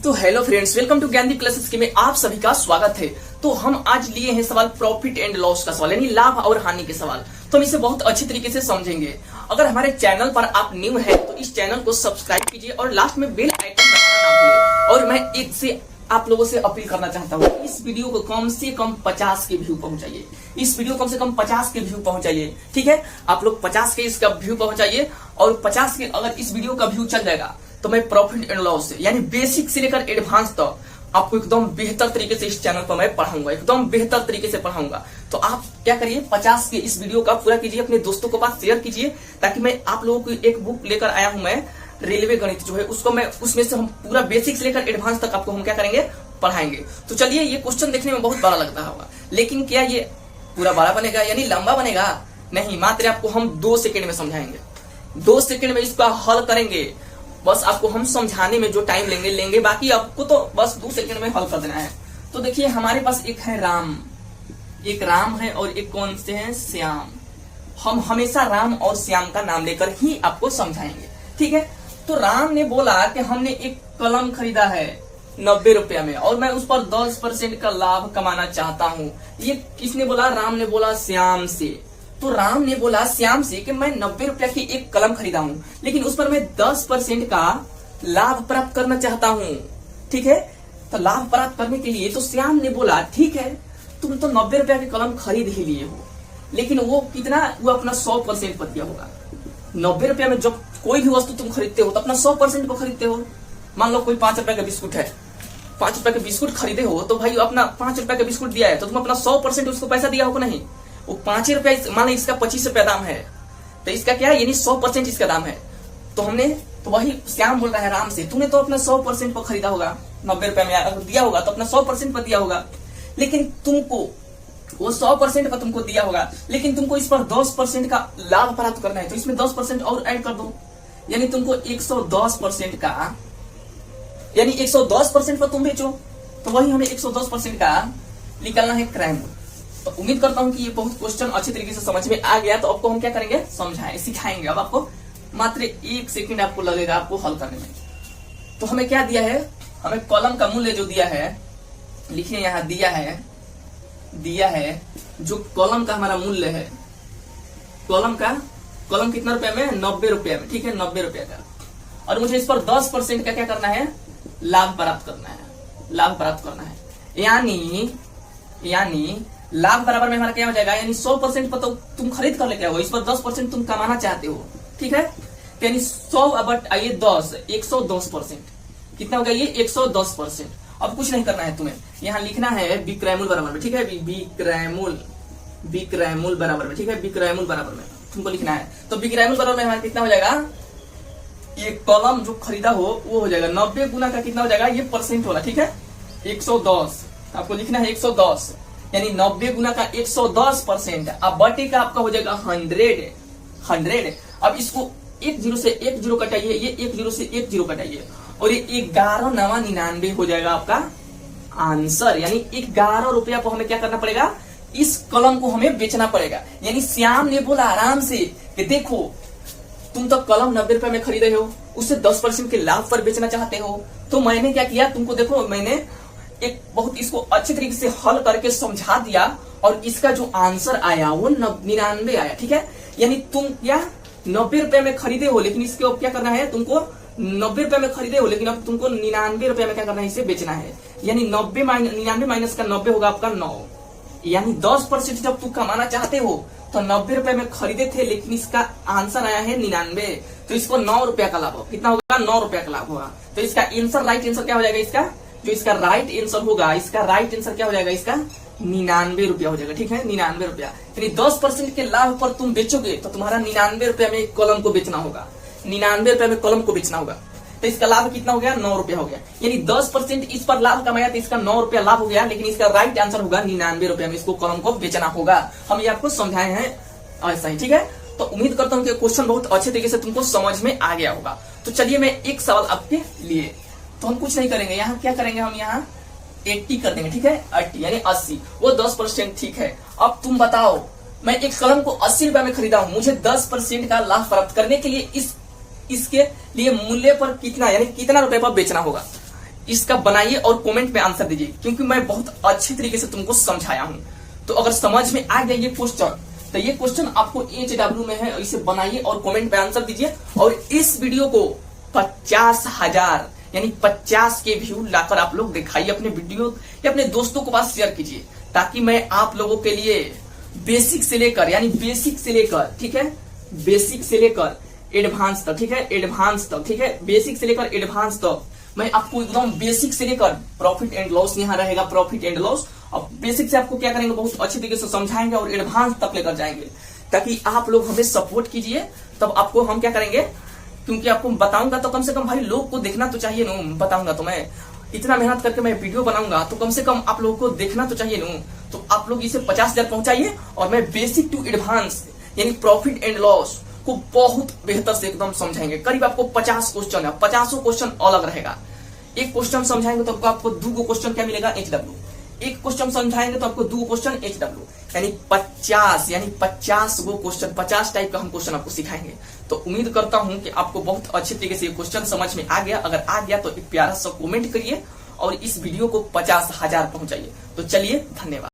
तो hello friends, welcome to Gyandeep classes में आप सभी का स्वागत है। तो हम आज लिए हैं सवाल प्रॉफिट एंड लॉस का सवाल, यानी लाभ और हानि के सवाल। तो हम इसे बहुत अच्छी तरीके से समझेंगे। अगर हमारे चैनल पर आप न्यू हैं तो इस चैनल को सब्सक्राइब कीजिए और लास्ट में बेल आइकन दबाना ना भूलिए। और मैं एक से आप लोगों से अपील करना चाहता हूँ, इस वीडियो को कम से कम 50 के व्यू पहुंचाइए। इस वीडियो कम से कम 50 के व्यू पहुंचाइए, ठीक है। आप लोग 50 के इसका व्यू पहुंचाइए और 50 के अगर इस वीडियो का व्यू चल जाएगा तो मैं प्रॉफिट एंड लॉस यानी बेसिक से लेकर एडवांस तक आपको एकदम बेहतर तरीके से इस चैनल पर मैं पढ़ाऊंगा, एकदम बेहतर तरीके से पढ़ाऊंगा। तो आप क्या करिए, 50 के इस वीडियो का पूरा कीजिए, अपने दोस्तों के पास शेयर कीजिए, ताकि मैं आप लोगों को एक बुक लेकर आया हूं मैं, रेलवे गणित जो है उसको मैं उसमें से हम पूरा बेसिक से लेकर एडवांस तक आपको हम क्या करेंगे, पढ़ाएंगे। तो चलिए, ये क्वेश्चन देखने में बहुत बड़ा लगता होगा, लेकिन क्या ये पूरा बड़ा बनेगा यानी लंबा बनेगा? नहीं, मात्र आपको हम 2 सेकेंड में समझाएंगे। 2 सेकेंड में इसका हल करेंगे। बस आपको हम समझाने में जो टाइम लेंगे, बाकी आपको तो बस 2 सेकंड में हल कर देना है। तो देखिए, हमारे पास एक है राम, एक राम है और एक कौन से हैं, श्याम। हम हमेशा राम और श्याम का नाम लेकर ही आपको समझाएंगे, ठीक है। तो राम ने बोला कि हमने एक कलम खरीदा है 90 रुपया में और मैं उस पर 10% का लाभ कमाना चाहता हूँ। ये किसने बोला? राम ने बोला श्याम से। तो राम ने बोला श्याम से कि मैं 90 रुपया की एक कलम खरीदा हूँ, लेकिन उस पर मैं 10% का लाभ प्राप्त करना चाहता हूँ, ठीक है। तो लाभ प्राप्त करने के लिए तो श्याम ने बोला ठीक है, तुम तो 90 रुपया की कलम खरीद ही लिए हो, लेकिन वो कितना, वो अपना 100% पर दिया होगा। 90 रुपया में जब कोई भी वस्तु तुम खरीदते हो तो अपना 100% को खरीदते हो। मान लो कोई 5 रुपया का बिस्कुट है, 5 रुपया का बिस्कुट खरीदे हो तो भाई अपना 5 रुपया का बिस्कुट दिया है तो तुम अपना 100% उसको पैसा दिया होगा। नहीं, वो 5 रुपया, मान लो इसका 25 रुपया दाम है तो इसका क्या है, यानी 100% इसका दाम है। तो हमने तो वही श्याम बोल रहा है राम से, तूने तो अपना 100% पर खरीदा होगा, 90 रुपया में अगर दिया होगा तो अपना 100% पर दिया होगा, लेकिन तुमको वो 100% पर तुमको दिया होगा, लेकिन तुमको इस पर 10% का लाभ प्राप्त करना है, तो इसमें 10% और ऐड कर दो, यानी तुमको 110% का, यानी 110% पर तुम बेचो। तो वही हमें 110% का निकालना है क्रय मूल्य। तो उम्मीद करता हूं कि ये बहुत क्वेश्चन अच्छे तरीके से समझ में आ गया। तो आपको हम क्या करेंगे, समझाएं, सिखाएंगे। अब आपको मात्र 1 सेकंड आपको लगेगा आपको हल करने में। तो हमें क्या दिया है, हमें कॉलम का मूल्य जो दिया है, लिखिए यहाँ दिया है जो कॉलम का हमारा मूल्य है, कॉलम कितना रुपया में, 90 रुपया में, ठीक है, 90 रुपया का। और मुझे इस पर 10% का क्या करना है, लाभ प्राप्त करना है, यानी लाभ बराबर में हमारा क्या हो जाएगा, यानी 100% पर तो तुम खरीद कर लेके आओ, इस पर 10% तुम कमाना चाहते हो, ठीक है। तो यानी 100 बट आइए 10, 110%, कितना हो गया ये, 110%। अब कुछ नहीं करना है तुम्हें, यहाँ लिखना है विक्रय मूल्य बराबर में, ठीक है, विक्रय मूल्य बराबर में, ठीक है, विक्रय मूल्य बराबर में तुमको लिखना है। तो विक्रय मूल्य बराबर में हमारा कितना हो जाएगा, ये कॉलम जो खरीदा हो वो हो जाएगा 90 गुना का कितना हो जाएगा, ये परसेंट वाला, ठीक है, 110 आपको लिखना है, 110 यानी 90 गुना का 110%। अब बटे का आपका हो जाएगा 100। अब इसको 1 0 से 1 0 कटाइए, ये 1 0 से 1 0 कटाइए और ये 11,99 हो जाएगा आपका आंसर। यानी 11 रुपया को हमें क्या करना पड़ेगा, इस कलम को हमें बेचना पड़ेगा। यानी श्याम ने बोला आराम से कि देखो तुम तो कलम 90 रुपए में खरीदे हो, उससे 10% के लाभ पर बेचना चाहते हो। तो मैंने क्या किया, तुमको देखो मैंने एक बहुत इसको अच्छे तरीके से हल करके समझा दिया और इसका जो आंसर आया वो 99 आया, ठीक है। यानी तुम क्या 90 रुपए में खरीदे हो, लेकिन इसके अब क्या करना है, तुमको 90 रुपए में खरीदे हो लेकिन अब तुमको 99 रुपए में क्या करना है, इसे बेचना है। यानी 99 माइनस का 90 होगा आपका 9, यानी 10% जब तुम कमाना चाहते हो तो 90 रुपए में खरीदे थे, लेकिन इसका आंसर आया है 99, तो इसको 9 रुपया का लाभ, कितना होगा, 9 रुपया का लाभ होगा। तो इसका आंसर, राइट आंसर क्या हो जाएगा, इसका जो इसका राइट आंसर होगा, इसका राइट आंसर क्या हो जाएगा, इसका 99 रुपया हो जाएगा, ठीक है, 99 रुपया। यानी 10% के लाभ पर तुम बेचोगे तो तुम्हारा 99 रुपया में कलम को बेचना होगा, 99 रुपया में कलम को बेचना होगा। तो इसका लाभ कितना हो गया, 9 रुपया हो गया। यानी 10% इस पर लाभ कमाया तो इसका 9 रुपया लाभ हो गया, लेकिन इसका राइट आंसर होगा 99 रुपया में इसको कलम को बेचना होगा। हम ये आपको समझाए हैं ऐसा ही, ठीक है। तो उम्मीद करता हूँ कि क्वेश्चन बहुत अच्छे तरीके से तुमको समझ में आ गया होगा। तो चलिए मैं एक सवाल आपके लिए, तो हम कुछ नहीं करेंगे, यहाँ क्या करेंगे, हम यहाँ 80 कर देंगे, ठीक है, 80 यानी 80, वो 10%, ठीक है। अब तुम बताओ, मैं एक कलम को 80 रुपया में खरीदा हूँ, मुझे 10% का लाभ प्राप्त करने के लिए इसके लिए मूल्य पर कितना, यानी कितना रुपए पर बेचना होगा। इसका बनाइए और कमेंट में आंसर दीजिए, क्योंकि मैं बहुत अच्छे तरीके से तुमको समझाया हूं। तो अगर समझ में आ गया ये क्वेश्चन, तो ये क्वेश्चन आपको HW में है, इसे बनाइए और कमेंट में आंसर दीजिए। और इस वीडियो को 50,000 यानी 50 के व्यू लाकर आप लोग दिखाइए अपने वीडियो या अपने दोस्तों के पास शेयर कीजिए, ताकि मैं आप लोगों के लिए बेसिक से लेकर, यानी बेसिक से लेकर, ठीक है, बेसिक से लेकर एडवांस तक, ठीक है, एडवांस तक, ठीक है, बेसिक से लेकर एडवांस तक मैं आपको एकदम बेसिक से लेकर प्रॉफिट एंड लॉस, यहाँ रहेगा प्रॉफिट एंड लॉस, और बेसिक से आपको क्या करेंगे, बहुत अच्छे तरीके से समझाएंगे और एडवांस तक लेकर जाएंगे, ताकि आप लोग हमें सपोर्ट कीजिए। तब आपको हम क्या करेंगे, क्योंकि आपको बताऊंगा तो कम से कम भाई लोग को देखना तो चाहिए ना, बताऊंगा तो मैं इतना मेहनत करके मैं वीडियो बनाऊंगा तो कम से कम आप लोगों को देखना तो चाहिए ना। तो आप लोग इसे 50,000 पहुंचाइए और मैं बेसिक टू एडवांस यानी प्रॉफिट एंड लॉस को बहुत बेहतर से एकदम समझाएंगे। करीब आपको 50 क्वेश्चन है, 50 क्वेश्चन अलग रहेगा। एक क्वेश्चन समझाएंगे तो आपको 2 क्वेश्चन क्या मिलेगा, HW। एक क्वेश्चन समझाएंगे तो आपको 2 क्वेश्चन HW, यानी 50 गो क्वेश्चन, 50 टाइप का हम क्वेश्चन आपको सिखाएंगे। तो उम्मीद करता हूं कि आपको बहुत अच्छे तरीके से ये क्वेश्चन समझ में आ गया। अगर आ गया तो एक प्यारा सा कमेंट करिए और इस वीडियो को 50,000 पहुंचाइए। तो चलिए, धन्यवाद।